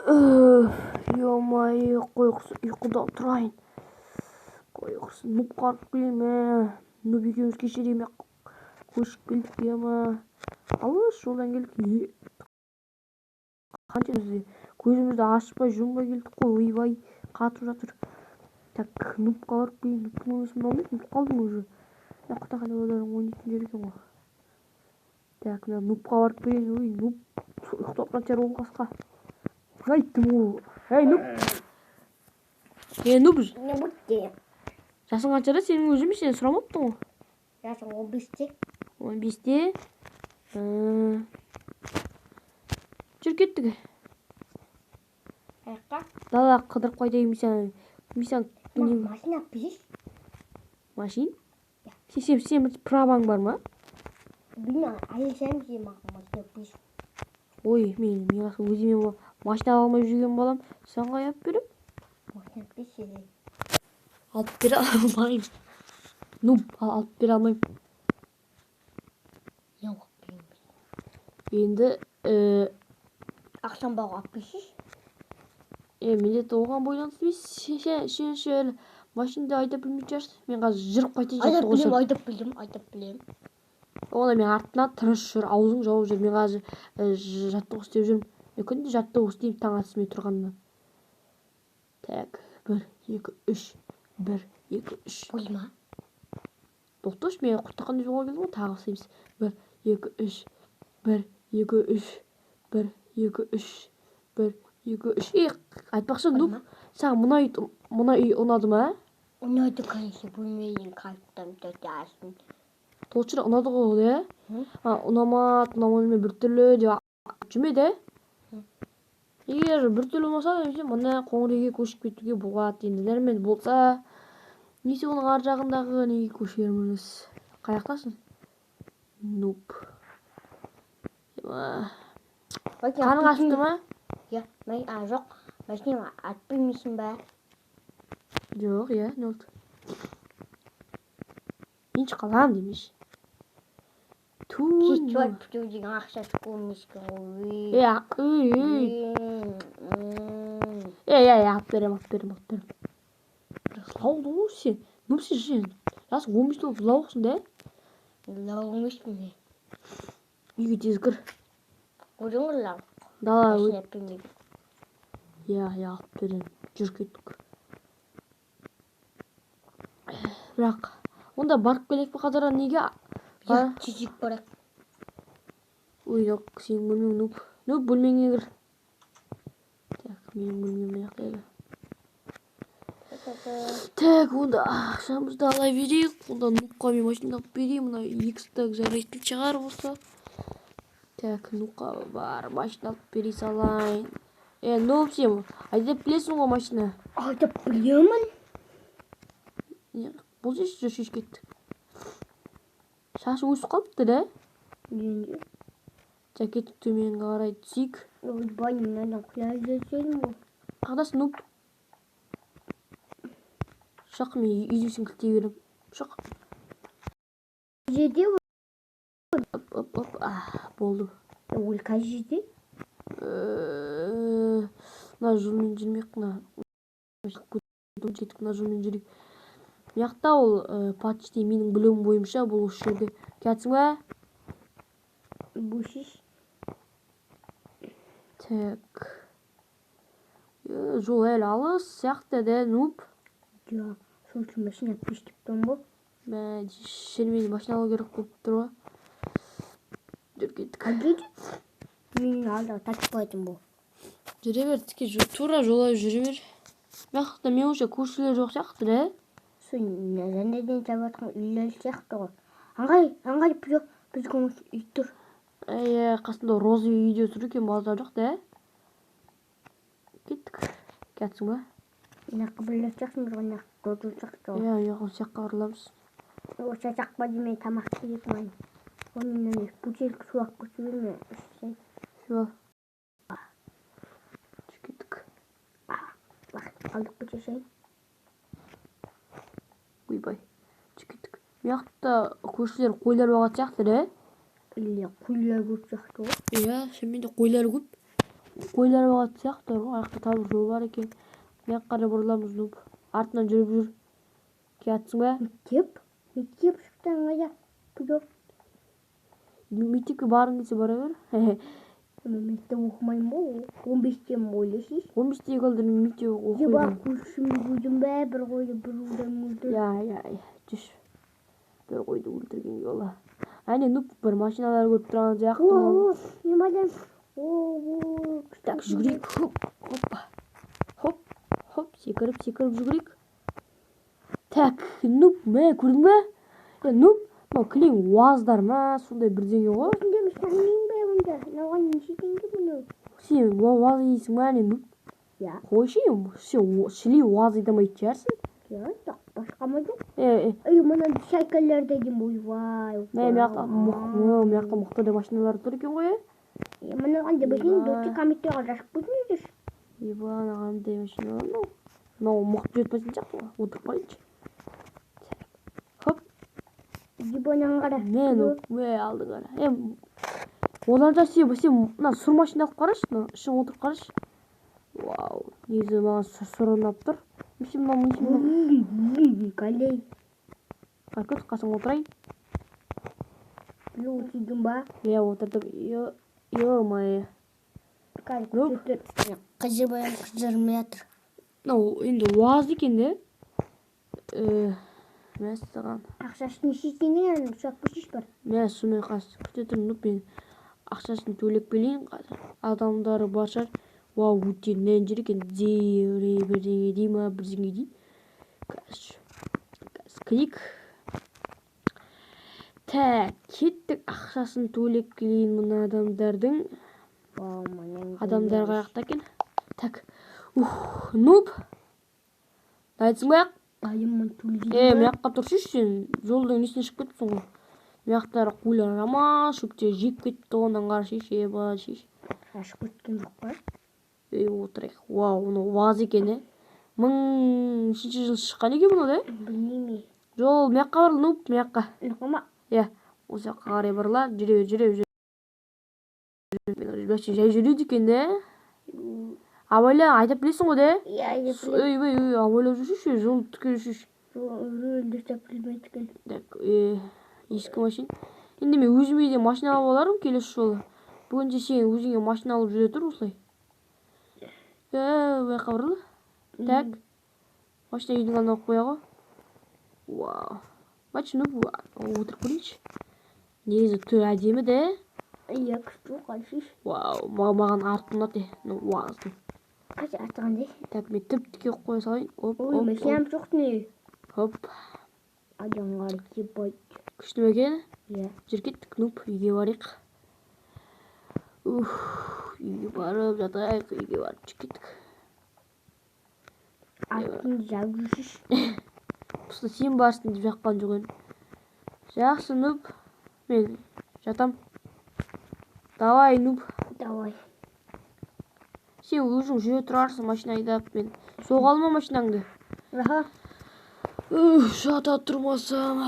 Ё-моё, ұйқыда тұрайын. Қойғырсын, нұп қарып келеме. Нұп екеуміз кешереме көшіп келдік ема. Алыс жолдан келдік. Қанша көзімізді ашпай жұмбай келдік қой. Ойбай, қатып жатыр. Так, нұпқа барып келейін. Нұптың өмесін алмайды. Нұп қалдым уже. Құтақаны олардың ойнайтын жер екен ғой. Так, мына нұпқа барып келейін. Ой, нұп. Ұйықтап жатыр ол қасқа. Айттым ғой. Ей, нұп. Нұп. Не будьте. Жасың қаншада? Сенің өзім сен сұрамаппын ғой. Жасың 15-те. 15-те? Жүр кеттік. Қайыққа? Дала қыдырып қайтайын мисаң. Машина пиш? Машин? Сен праваң бар ма? Білмеймін, әлсем сен машина пиш. Ой, мен өзіме машина алмай жүрген балам. Саған қай алып берем? Машина пиш еді. Алып бере алмайым. Нұп, алып бере алмайым. Не оқып береміз? Енді Ақшам бағы алып пишиш? Міндетті оған байланысты емес. Сен машинада айдап білмейтін шығарсың. Мен қазір жүріп қайтайын. Айдап білем. Оған мен артынан тырыс жүр, аузың жауып жүр. Мен қазір жаттығу істеп жүрмін. Күнде жаттығу істеймін таң атысымен тұрғаннан. Так, 1, 2, 3. 1, 2, 3. Болма. Тоқташ, мен құттыққан жоға келдім ғой, тағы істейміз. 1, 2, 3. 1, 2, 3. 1, 2, 3. 1, 2, 3. Айтпақшы, Нұп, саған мына үй ұнады ма? Ұнады, конечно, бөлмейін қалыптан төтәсін. Толшыра ұнады ғой, де? Ұнамады біртүрлі деп жүрмеді? Егер біртүрлі ұнаса, мына қоңырүйге көшіп кетуге болады. Енді дәрмен болса, несі оның ар жағындағы неге көшерміз? Қаяқтасың? Нұп. Қаның ашты ма? Жоқ, машина атпаймысың ба? Жоқ, не oldu? Мен қалам демеш. Кешуат бүтеу деген ақшасы көмескен ғой. Алып берем. Жылауды ғой сен. Нұпсыз сен. Жасы 15 болып жылауқсың, да? Жылау емеспін де. Үйге тез кір. Көрдің ғой лау? Дала Машина әппемейді. алып берем. Жүр кеттік. Бірақ, онда барып келек пе қадара неге? Чечек барақ. Ой, жоқ, сен бөлмең Нұп. Нұп, бөлмеңе кір. Так, менің бөлмеме яқтайды. Так, онда ақшамызды ала берейік. Онда Нұпқа мен машина алып берейін. Мына X-тag жарайтын шығар болса. Так, Нұпқа бар, машина алып берей салайын. Нұп, сен айдап білесің ғой машина? Айдап білемін. Бұл жеш кеттік. Шашы өсіп қалыпты, да? Енді. Жакеттік төменге қарай түсейік. Ойбай, мынадан құлай жүрсең ғой. Қағдасы Нұп. Шақ, мен үйдесін кілтей берем. Шақ. Жерде ғой. Болды. Ол қай жерде? Мына жолмен жүрмек, мына жолмен жүрейік. Мияқта ол почти менің білуім бойынша бұл осы жерде. Кәтсің ба? Бөшіш. Так. Жол әлі алыс сияқты, да, Нұп? Жоқ, сол үшін машина пештіппен бұл. Шермені машина алу керек болып тұр ба? Жүр кеттік. Қайдеді? Менің алдағы тачып қайтын бұл. Жүре бер, тура жолай жүре бер. Мияқта мен уже көшілер жоқ сияқты, да? Нәзәндеден жабатқан үйлер сияқты ғой. Аңғай біздің үй тұр. Қасында розы үйде тұр екен, базар жоқ, да? Кеттік. Кәтсің ба? Нақы білер жақсың тұрған нақы көрдір жақсы ғой. Осы жаққа ұрыламыз. Осы жаққа демей тамақ керек май. Онымен бөтелік суақ көсі берме. Все. Кеттік. Алдық бөтешейін. Ойбай. Кеттік. Мияқта көршілер қойлар бағат сияқты, да? Қойлар көп сияқты ғой. Шынымен де қойлар көп. койлар багат сыяктуу аякта табыр жол бар экен. Мына карап буруламыз Нуп. Артынан жүрүп жүр. Келатсыңбы? Мектеп шыктан кая пүлөп. Мектепке баргың келсе бара бер. Мектеп окумайм-бы? 15-тен ойлойсуз? 15-тегі алдар мектеп окуйдум. Бак күршүмдү күйдүм бе, bir койду, bir удан өлтүр. Я, жүш. Bir койду өлтүргенге бола. Ане Нуп bir машиналар көрүп турган жактуу. Немаден? Так, жүгүрөйүк. Хоппа. Хоп, секирип жүгүрөйүк. Так, Нуп, мына көрдүңбү? Нуп, мына клин УАЗдар ма, сондай бирдеңе го. Сен УАЗ ийсиң ба, Нуп? Я. Койши, сен шили УАЗ айдамайт жарсың. Я, так, башка ма жок? Мына шайкалердеги буйвай. Мыякта мыкты да машиналар тур экен го. Мына кандай башын дочка комитетке жашып кетмейсиз? Ибана кандай машина ну? Мына мыкты жетпесин жактуу. Отуруп калайынчы. Хоп. Дибонан кара. Мен алды кара. Оларда сен мына сур машина алып карашы, мына ишиң отуруп карашы. Вау, негизи мага сурунап тур. Мишим. Калей. Какой касың отурайын? Отурдум ба? Отурдум. Ё-моё. Кыжырмай атыр. Энди УАЗ экен да. Мәссаған. Акчасын ишетсеңер, ушак бүшүш бар. Мен сумен күтө туруп мен акчасын төлөп келейин. Адамдары башар. Вау, өтенен жер экен. Бирдеңе дейм, бирдеңе дейм. Клик. Так, кеттик, акчасын төлөп келейин мына адамдардын. Адамдар каякта экен? Так. Нуп. Дайсың ба? Дайыммын, төлөйм. Мыякка турчуш сен. Жолдун ичине чыгып кетипсиң го. Мыяктары куйлар ама, шүктө жеп кетти, ондан каршы шиш. Ашып кеткен жок ба? Отурайык. Вау, мына УАЗ экен, 1000-жылы чыккан экен муну да? Билмейм. Жол мыякка бар, Нуп, мыякка. Нукама? Ошол жака карай барла, жүрөбүз. Бачы жай жүрөйт экен да. Абайла айдап билесиң го да? Айдап билем. Өй, абайлап жүрүшү, жол түкөрүшүш. Рөлдү деп билбейт экен. Так, эски машина. Энди мен өзүмө да машина алып аларым келесі жолу. Бүгүнчө сен өзүңө машина алып жүрө тур ушулай. Бияка баралы. Так. Машина үйдүн алдына коюп коягы. Вау. Бачы Нуп, отуруп көрүнчү. Негизи төр адеми да. Күчтүү калышыш. Вау, маган артын унат УАЗдын. Кача артыгандай. Так, мен тип-тике кое салайын. Ой, машинам жок не. Хоп. Адамдар кебайт. Күчтүү экен? Жүр кеттик, Нуп, үйгө барайык. Үйгө барып жатайык, үйгө барып кеттик. Артын жагышыш. Просто сен барсың деп жаккан жок эн. Жакшы, Нуп. Мен жатам. Давай, Нуп. Давай. Сен өзүң жүрө турарсың машина айдап, мен сога алма машинаңды. Аха. Жата турмасам.